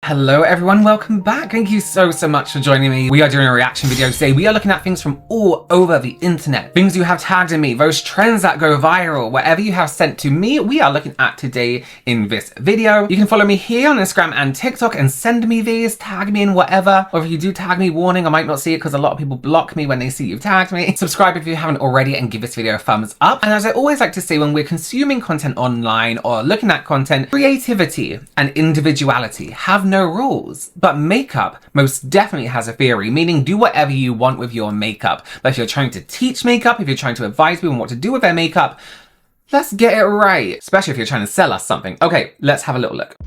Hello everyone, welcome back. Thank you so much for joining me. We are doing a reaction video today. We are looking at things from all over the internet. Things you have tagged in me, those trends that go viral, whatever you have sent to me, we are looking at today in this video. You can follow me here on Instagram and TikTok and send me these, tag me in whatever. Or if you do tag me, warning, I might not see it because a lot of people block me when they see you've tagged me. Subscribe if you haven't already and give this video a thumbs up. And as I always like to say when we're consuming content online or looking at content, creativity and individuality have no rules, but makeup most definitely has a theory, meaning do whatever you want with your makeup. But if you're trying to teach makeup, if you're trying to advise people on what to do with their makeup, let's get it right, especially if you're trying to sell us something. Okay, let's have a little look.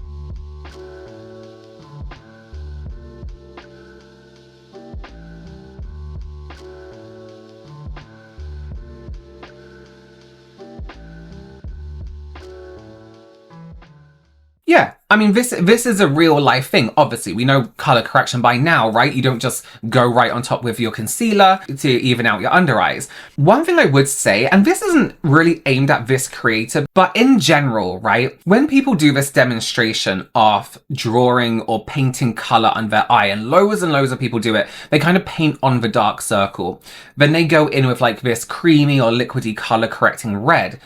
Yeah, I mean, this is a real life thing. Obviously, we know color correction by now, right? You don't just go right on top with your concealer to even out your under eyes. One thing I would say, and this isn't really aimed at this creator, but in general, right? When people do this demonstration of drawing or painting color on their eye, and loads of people do it, they kind of paint on the dark circle. Then they go in with like this creamy or liquidy color correcting red.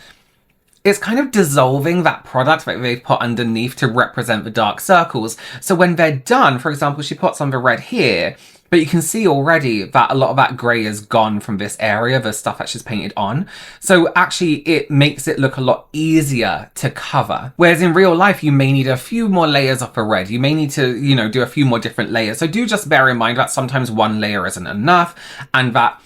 It's kind of dissolving that product that they've put underneath to represent the dark circles. So when they're done, for example, she puts on the red here, but you can see already that a lot of that grey is gone from this area, the stuff that she's painted on. So actually it makes it look a lot easier to cover. Whereas in real life, you may need a few more layers of the red. You may need to, you know, do a few more different layers. So do just bear in mind that sometimes one layer isn't enough and that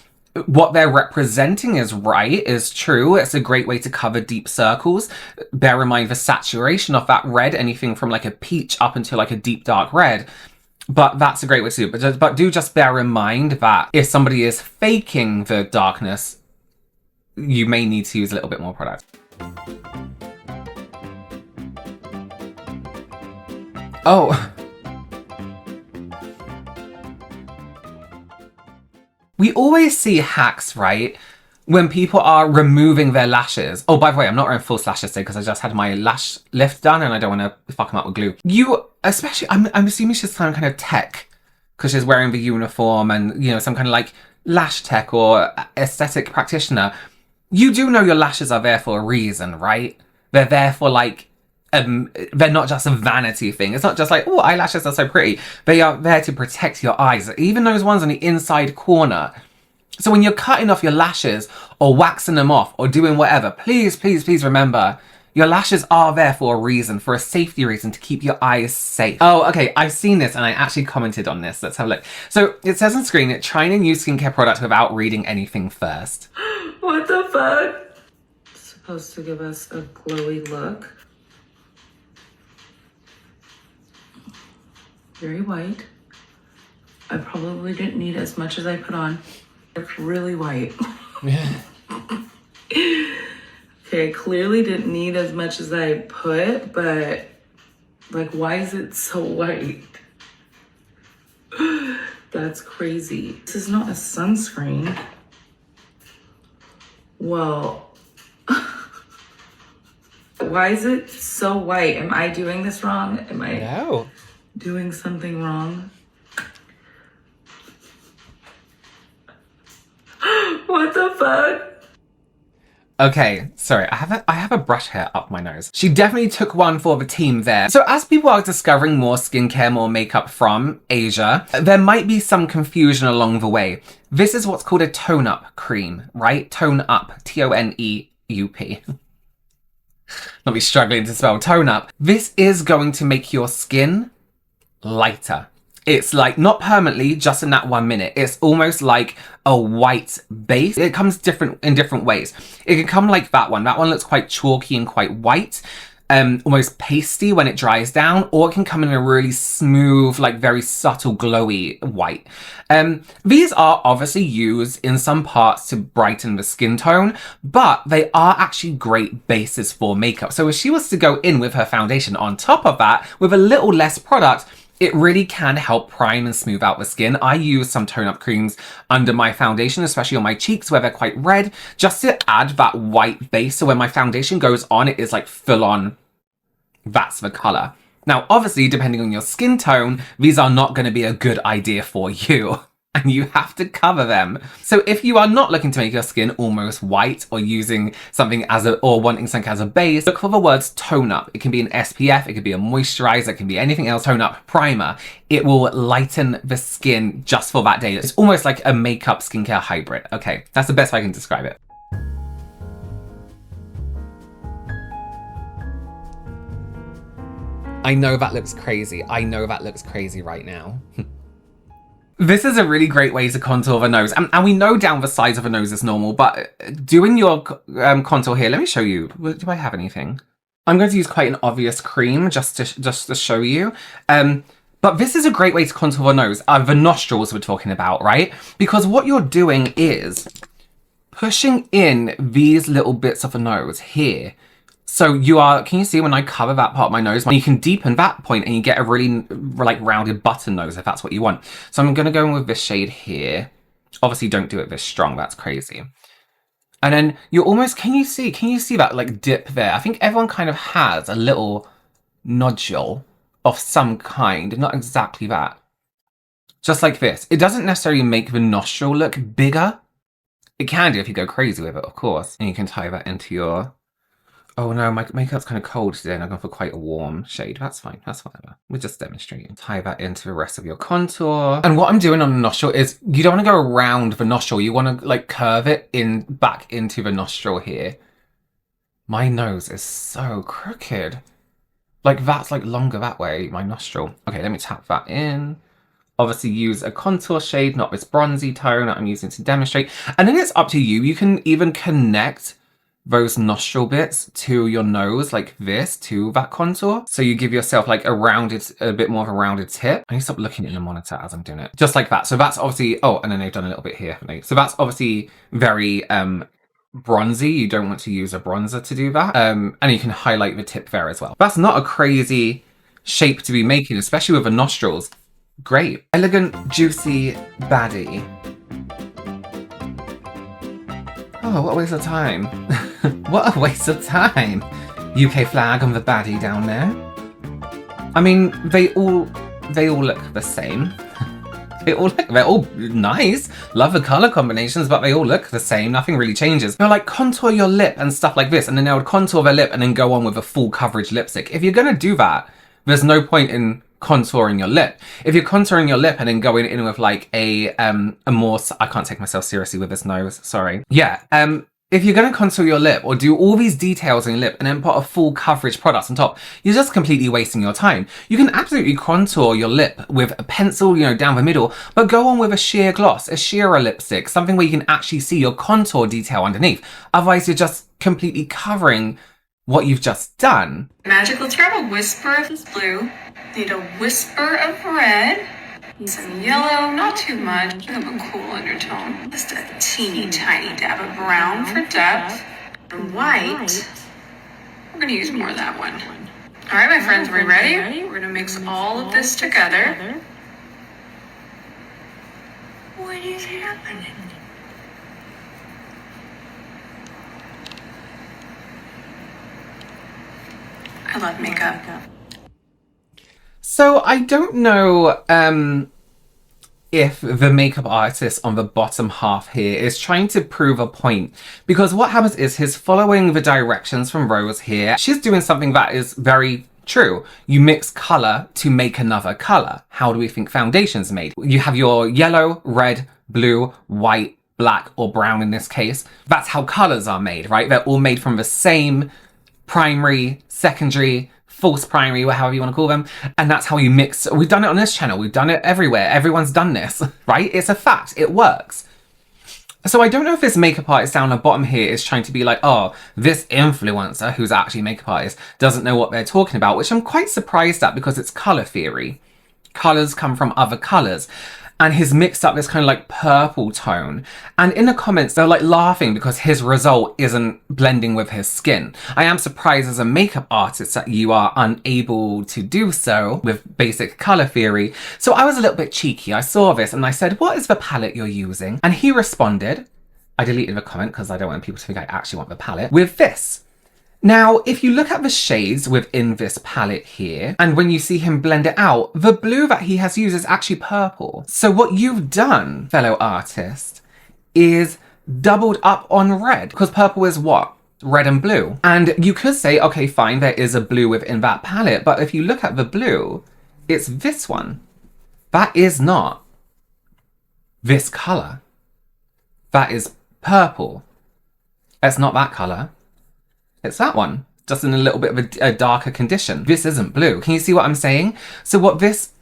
what they're representing is right, is true. It's a great way to cover deep circles. Bear in mind the saturation of that red, anything from like a peach up until like a deep dark red. But that's a great way to do it. But do just bear in mind that if somebody is faking the darkness, you may need to use a little bit more product. Oh. We always see hacks, right? When people are removing their lashes. Oh, by the way, I'm not wearing false lashes today because I just had my lash lift done and I don't want to fuck them up with glue. You, especially, I'm assuming she's some kind of tech because she's wearing the uniform and, you know, some kind of like lash tech or aesthetic practitioner. You do know your lashes are there for a reason, right? They're there for like, they're not just a vanity thing. It's not just like, oh, eyelashes are so pretty. They are there to protect your eyes, even those ones on the inside corner. So when you're cutting off your lashes or waxing them off or doing whatever, please, please, please remember, your lashes are there for a reason, for a safety reason, to keep your eyes safe. Oh, okay, I've seen this and I actually commented on this. Let's have a look. So it says on screen, trying a new skincare product without reading anything first. What the fuck? It's supposed to give us a glowy look. Very white. I probably didn't need as much as I put on. It's really white. Yeah. Okay, I clearly didn't need as much as I put, but like, why is it so white? That's crazy. This is not a sunscreen. Well, why is it so white? Am I doing this wrong? Am I? No. Doing something wrong? What the fuck? Okay, sorry, I have a brush hair up my nose. She definitely took one for the team there. So as people are discovering more skincare, more makeup from Asia, there might be some confusion along the way. This is what's called a tone-up cream, right? Tone up, T-O-N-E-U-P. Not be struggling to spell tone up. This is going to make your skin lighter. It's like not permanently, just in that 1 minute. It's almost like a white base. It comes in different ways. It can come like that one. That one looks quite chalky and quite white, almost pasty when it dries down, or it can come in a really smooth, like very subtle glowy white. These are obviously used in some parts to brighten the skin tone, but they are actually great bases for makeup. So if she was to go in with her foundation on top of that, with a little less product, it really can help prime and smooth out the skin. I use some tone-up creams under my foundation, especially on my cheeks where they're quite red, just to add that white base. So when my foundation goes on, it is like full on, that's the color. Now, obviously, depending on your skin tone, these are not going to be a good idea for you. And you have to cover them. So if you are not looking to make your skin almost white or using something or wanting something as a base, look for the words tone up. It can be an SPF, it could be a moisturizer, it can be anything else. Tone up primer. It will lighten the skin just for that day. It's almost like a makeup skincare hybrid. Okay, that's the best way I can describe it. I know that looks crazy. I know that looks crazy right now. This is a really great way to contour the nose. And we know down the sides of the nose is normal, but doing your contour here, let me show you. Do I have anything? I'm going to use quite an obvious cream just to show you. But this is a great way to contour the nose. The nostrils we're talking about, right? Because what you're doing is pushing in these little bits of the nose here. So can you see when I cover that part of my nose, you can deepen that point and you get a really like rounded button nose if that's what you want. So I'm going to go in with this shade here. Obviously don't do it this strong, that's crazy. And then you're almost, can you see that like dip there? I think everyone kind of has a little nodule of some kind, not exactly that. Just like this. It doesn't necessarily make the nostril look bigger. It can do if you go crazy with it, of course. And you can tie that into your... Oh no, my makeup's kind of cold today and I'm going for quite a warm shade. That's fine, that's fine. We're just demonstrating. Tie that into the rest of your contour. And what I'm doing on the nostril is, you don't want to go around the nostril. You want to like curve it back into the nostril here. My nose is so crooked. Like that's like longer that way, my nostril. Okay, let me tap that in. Obviously use a contour shade, not this bronzy tone that I'm using to demonstrate. And then it's up to you. You can even connect those nostril bits to your nose like this, to that contour. So you give yourself like a bit more of a rounded tip. I need to stop looking at the monitor as I'm doing it. Just like that. So that's obviously, oh, and then they've done a little bit here, haven't they? So that's obviously very bronzy. You don't want to use a bronzer to do that. And you can highlight the tip there as well. That's not a crazy shape to be making, especially with the nostrils. Great. Elegant, juicy baddie. Oh, what a waste of time. What a waste of time. UK flag on the baddie down there. I mean, they all look the same. They're all nice. Love the color combinations, but they all look the same. Nothing really changes. They'll like contour your lip and stuff like this, and then they would contour their lip and then go on with a full coverage lipstick. If you're gonna do that, there's no point in contouring your lip. If you're contouring your lip and then going in with like a more, I can't take myself seriously with this nose, sorry. Yeah, if you're going to contour your lip or do all these details in your lip and then put a full coverage product on top, you're just completely wasting your time. You can absolutely contour your lip with a pencil, you know, down the middle, but go on with a sheer gloss, a sheerer lipstick, something where you can actually see your contour detail underneath. Otherwise, you're just completely covering what you've just done. Magic, let's grab a whisper of this blue. Need a whisper of red. Some yellow, not too much. Give them a cool undertone. Just a teeny tiny dab of brown for depth. And white. We're gonna use more of that one. All right, my friends, are we ready? We're gonna mix all of this together. What is happening? I love makeup. So I don't know if the makeup artist on the bottom half here is trying to prove a point, because what happens is he's following the directions from Rose here. She's doing something that is very true. You mix color to make another color. How do we think foundation's made? You have your yellow, red, blue, white, black, or brown in this case. That's how colors are made, right? They're all made from the same primary, secondary, false primary, however you want to call them. And that's how you mix. We've done it on this channel. We've done it everywhere. Everyone's done this, right? It's a fact. It works. So I don't know if this makeup artist down the bottom here is trying to be like, oh, this influencer who's actually a makeup artist doesn't know what they're talking about, which I'm quite surprised at because it's color theory. Colors come from other colors. And he's mixed up this kind of like purple tone. And in the comments, they're like laughing because his result isn't blending with his skin. I am surprised as a makeup artist that you are unable to do so with basic color theory. So I was a little bit cheeky. I saw this and I said, what is the palette you're using? And he responded, I deleted the comment because I don't want people to think I actually want the palette, with this. Now, if you look at the shades within this palette here, and when you see him blend it out, the blue that he has used is actually purple. So what you've done, fellow artist, is doubled up on red, because purple is what? Red and blue. And you could say, okay, fine, there is a blue within that palette, but if you look at the blue, it's this one. That is not this color. That is purple. It's not that color. It's that one, just in a little bit of a darker condition. This isn't blue. Can you see what I'm saying? So what this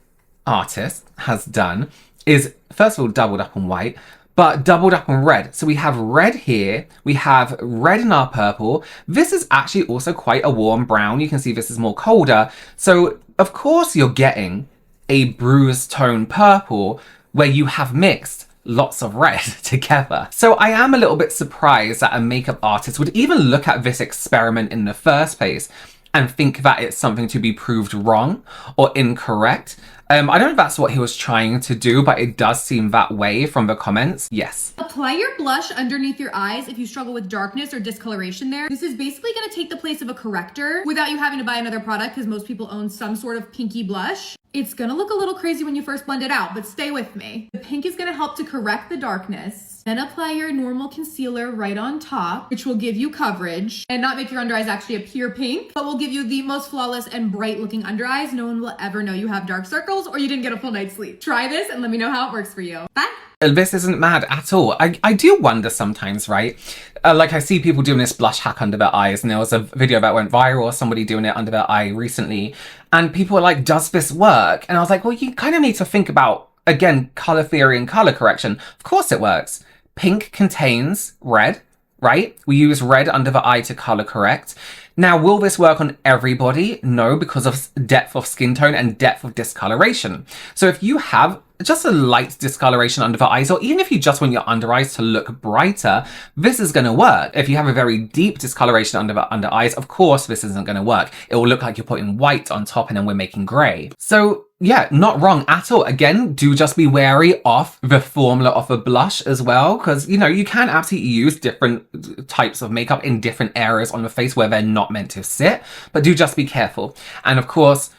artist has done is, first of all, doubled up on white, but doubled up on red. So we have red here, we have red in our purple. This is actually also quite a warm brown. You can see this is more colder. So of course you're getting a bruised tone purple where you have mixed lots of red together. So I am a little bit surprised that a makeup artist would even look at this experiment in the first place and think that it's something to be proved wrong or incorrect. I don't know if that's what he was trying to do, but it does seem that way from the comments. Yes. Apply your blush underneath your eyes if you struggle with darkness or discoloration there. This is basically going to take the place of a corrector without you having to buy another product, because most people own some sort of pinky blush. It's gonna look a little crazy when you first blend it out, but stay with me. The pink is gonna help to correct the darkness. Then apply your normal concealer right on top, which will give you coverage and not make your under eyes actually appear pink, but will give you the most flawless and bright looking under eyes. No one will ever know you have dark circles or you didn't get a full night's sleep. Try this and let me know how it works for you. Bye. This isn't mad at all. I do wonder sometimes, right? Like I see people doing this blush hack under their eyes, and there was a video that went viral, somebody doing it under their eye recently, and people were like, does this work? And I was like, well, you kind of need to think about, again, color theory and color correction. Of course it works. Pink contains red, right? We use red under the eye to color correct. Now, will this work on everybody? No, because of depth of skin tone and depth of discoloration. So if you have just a light discoloration under the eyes, or even if you just want your under eyes to look brighter, this is going to work. If you have a very deep discoloration under the under eyes, of course, this isn't going to work. It will look like you're putting white on top and then we're making gray. So yeah, not wrong at all. Again, do just be wary of the formula of a blush as well, because, you know, you can absolutely use different types of makeup in different areas on the face where they're not meant to sit, but do just be careful. And of course,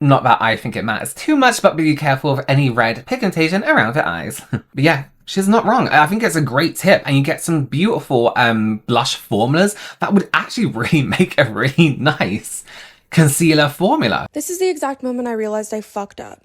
not that I think it matters too much, but be careful of any red pigmentation around the eyes. But yeah, she's not wrong. I think it's a great tip, and you get some beautiful blush formulas that would actually really make a really nice concealer formula. This is the exact moment I realized I fucked up.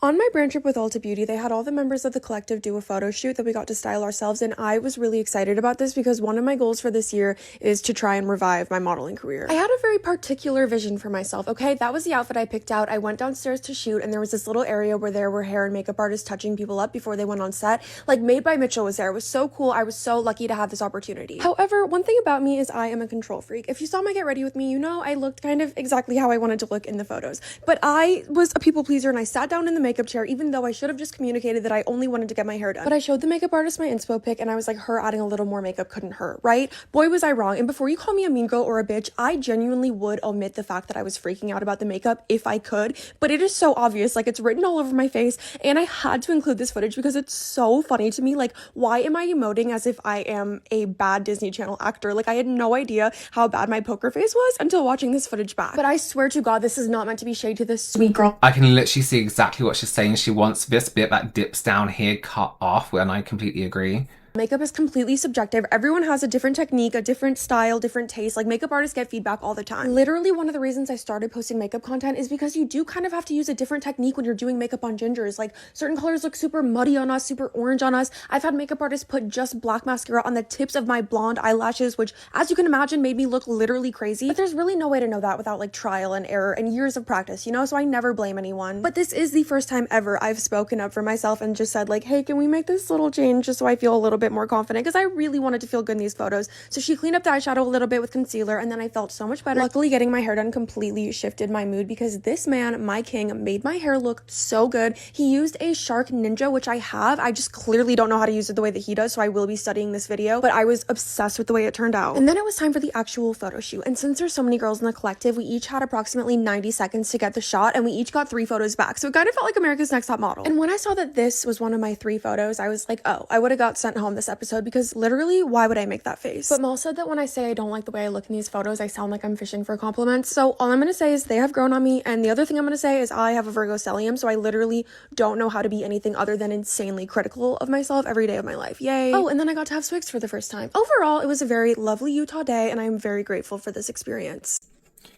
On my brand trip with Ulta Beauty, they had all the members of the collective do a photo shoot that we got to style ourselves, and I was really excited about this because one of my goals for this year is to try and revive my modeling career. I had a very particular vision for myself, okay? That was the outfit I picked out. I went downstairs to shoot, and there was this little area where there were hair and makeup artists touching people up before they went on set. Like, Made by Mitchell was there. It was so cool. I was so lucky to have this opportunity. However, one thing about me is I am a control freak. If you saw my Get Ready With Me, you know I looked kind of exactly how I wanted to look in the photos. But I was a people pleaser, and I sat down in the makeup chair, even though I should have just communicated that I only wanted to get my hair done. But I showed the makeup artist my inspo pic, and I was like, her adding a little more makeup couldn't hurt, right? Boy, was I wrong. And before you call me a mean girl or a bitch, I genuinely would omit the fact that I was freaking out about the makeup if I could, but it is so obvious. Like, it's written all over my face, and I had to include this footage because it's so funny to me. Like, why am I emoting as if I am a bad Disney Channel actor? Like, I had no idea how bad my poker face was until watching this footage back. But I swear to God, this is not meant to be shade to this sweet girl. I can literally see exactly what she's saying. She wants this bit that dips down here cut off, and I completely agree. Makeup is completely subjective. Everyone has a different technique, a different style, different taste. Like, makeup artists get feedback all the time. Literally, one of the reasons I started posting makeup content is because you do kind of have to use a different technique when you're doing makeup on gingers. Like, certain colors look super muddy on us, super orange on us. I've had makeup artists put just black mascara on the tips of my blonde eyelashes, which, as you can imagine, made me look literally crazy. But there's really no way to know that without, like, trial and error and years of practice, you know? So I never blame anyone. But this is the first time ever I've spoken up for myself and just said, like, hey, can we make this little change just so I feel a little bit more confident? Because I really wanted to feel good in these photos. So she cleaned up the eyeshadow a little bit with concealer, and then I felt so much better. Luckily, getting my hair done completely shifted my mood because this man, my king, made my hair look so good. He used a Shark Ninja, which I have. I just clearly don't know how to use it the way that he does, so I will be studying this video, but I was obsessed with the way it turned out. And then it was time for the actual photo shoot. And since there's so many girls in the collective, we each had approximately 90 seconds to get the shot, and we each got 3 photos back. So it kind of felt like America's Next Top Model. And when I saw that this was one of my 3 photos, I was like, oh, I would have got sent home on this episode because literally, why would I make that face? But Mal said that when I say I don't like the way I look in these photos, I sound like I'm fishing for compliments. So all I'm gonna say is they have grown on me, and the other thing I'm gonna say is I have a Virgo stellium, so I literally don't know how to be anything other than insanely critical of myself every day of my life. Yay. Oh, and then I got to have Swigs for the first time. Overall, it was a very lovely Utah day, and I am very grateful for this experience.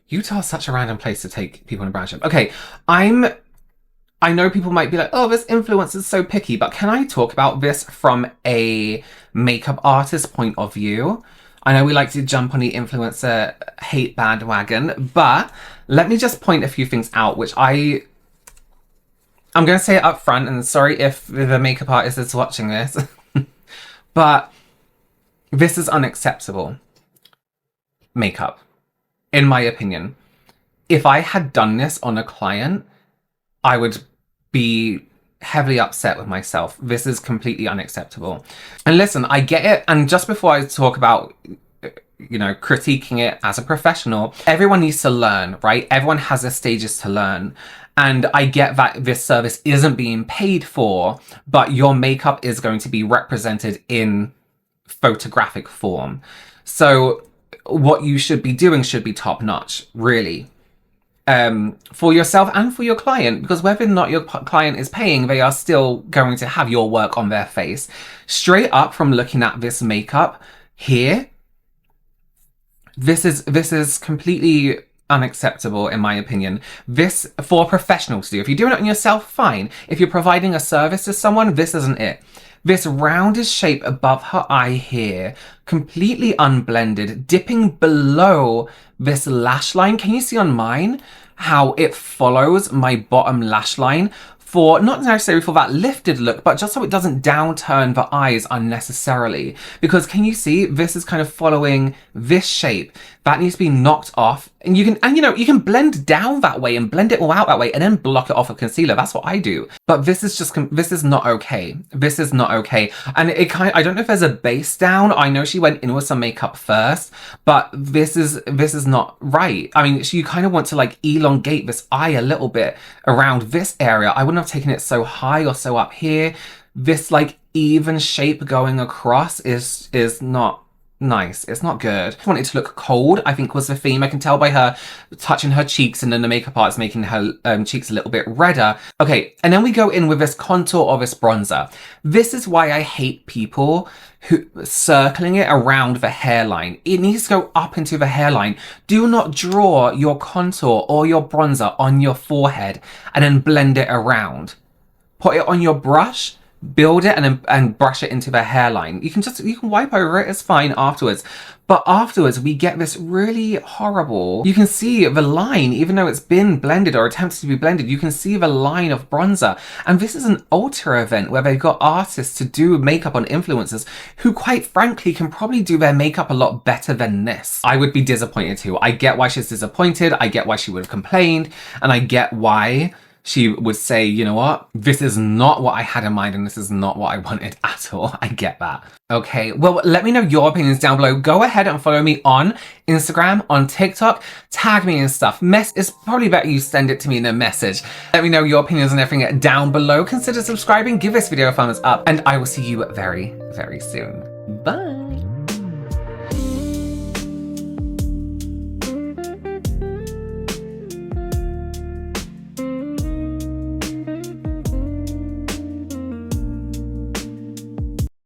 Utah's such a random place to take people on a brand trip. Okay, I know people might be like, oh, this influencer is so picky, but can I talk about this from a makeup artist point of view? I know we like to jump on the influencer hate bandwagon, but let me just point a few things out, which I'm going to say it up front, and sorry if the makeup artist is watching this, but this is unacceptable makeup, in my opinion. If I had done this on a client, I would be heavily upset with myself. This is completely unacceptable. And listen, I get it. And just before I talk about, you know, critiquing it as a professional, everyone needs to learn, right? Everyone has their stages to learn. And I get that this service isn't being paid for, but your makeup is going to be represented in photographic form. So what you should be doing should be top notch, really. For yourself and for your client, because whether or not your client is paying, they are still going to have your work on their face. Straight up from looking at this makeup here, this is completely unacceptable in my opinion. This for a professional to do. If you're doing it on yourself, fine. If you're providing a service to someone, this isn't it. This rounded shape above her eye here, completely unblended, dipping below this lash line. Can you see on mine how it follows my bottom lash line? For not necessarily for that lifted look, but just so it doesn't downturn the eyes unnecessarily. Because can you see this is kind of following this shape that needs to be knocked off, and you can blend down that way and blend it all out that way and then block it off with concealer. That's what I do. But this is not okay. This is not okay. And I don't know if there's a base down. I know she went in with some makeup first, but this is not right. I mean, you kind of want to like elongate this eye a little bit around this area. I wouldn't have taken it so high or so up here. This like even shape going across is not nice. It's not good. I want it to look cold, I think was the theme. I can tell by her touching her cheeks and then the makeup artist making her cheeks a little bit redder. Okay, and then we go in with this contour or this bronzer. This is why I hate people who circling it around the hairline. It needs to go up into the hairline. Do not draw your contour or your bronzer on your forehead and then blend it around. Put it on your brush, build it, and brush it into the hairline. You can wipe over it, it's fine afterwards. But afterwards, we get this really horrible, you can see the line, even though it's been blended or attempted to be blended, you can see the line of bronzer. And this is an ultra event where they've got artists to do makeup on influencers who quite frankly can probably do their makeup a lot better than this. I would be disappointed too. I get why she's disappointed, I get why she would have complained, and I get why she would say, you know what, this is not what I had in mind and this is not what I wanted at all. I get that. Okay, well, let me know your opinions down below. Go ahead and follow me on Instagram, on TikTok, tag me and stuff. It's probably better you send it to me in a message. Let me know your opinions and everything down below. Consider subscribing, give this video a thumbs up, and I will see you very, very soon. Bye.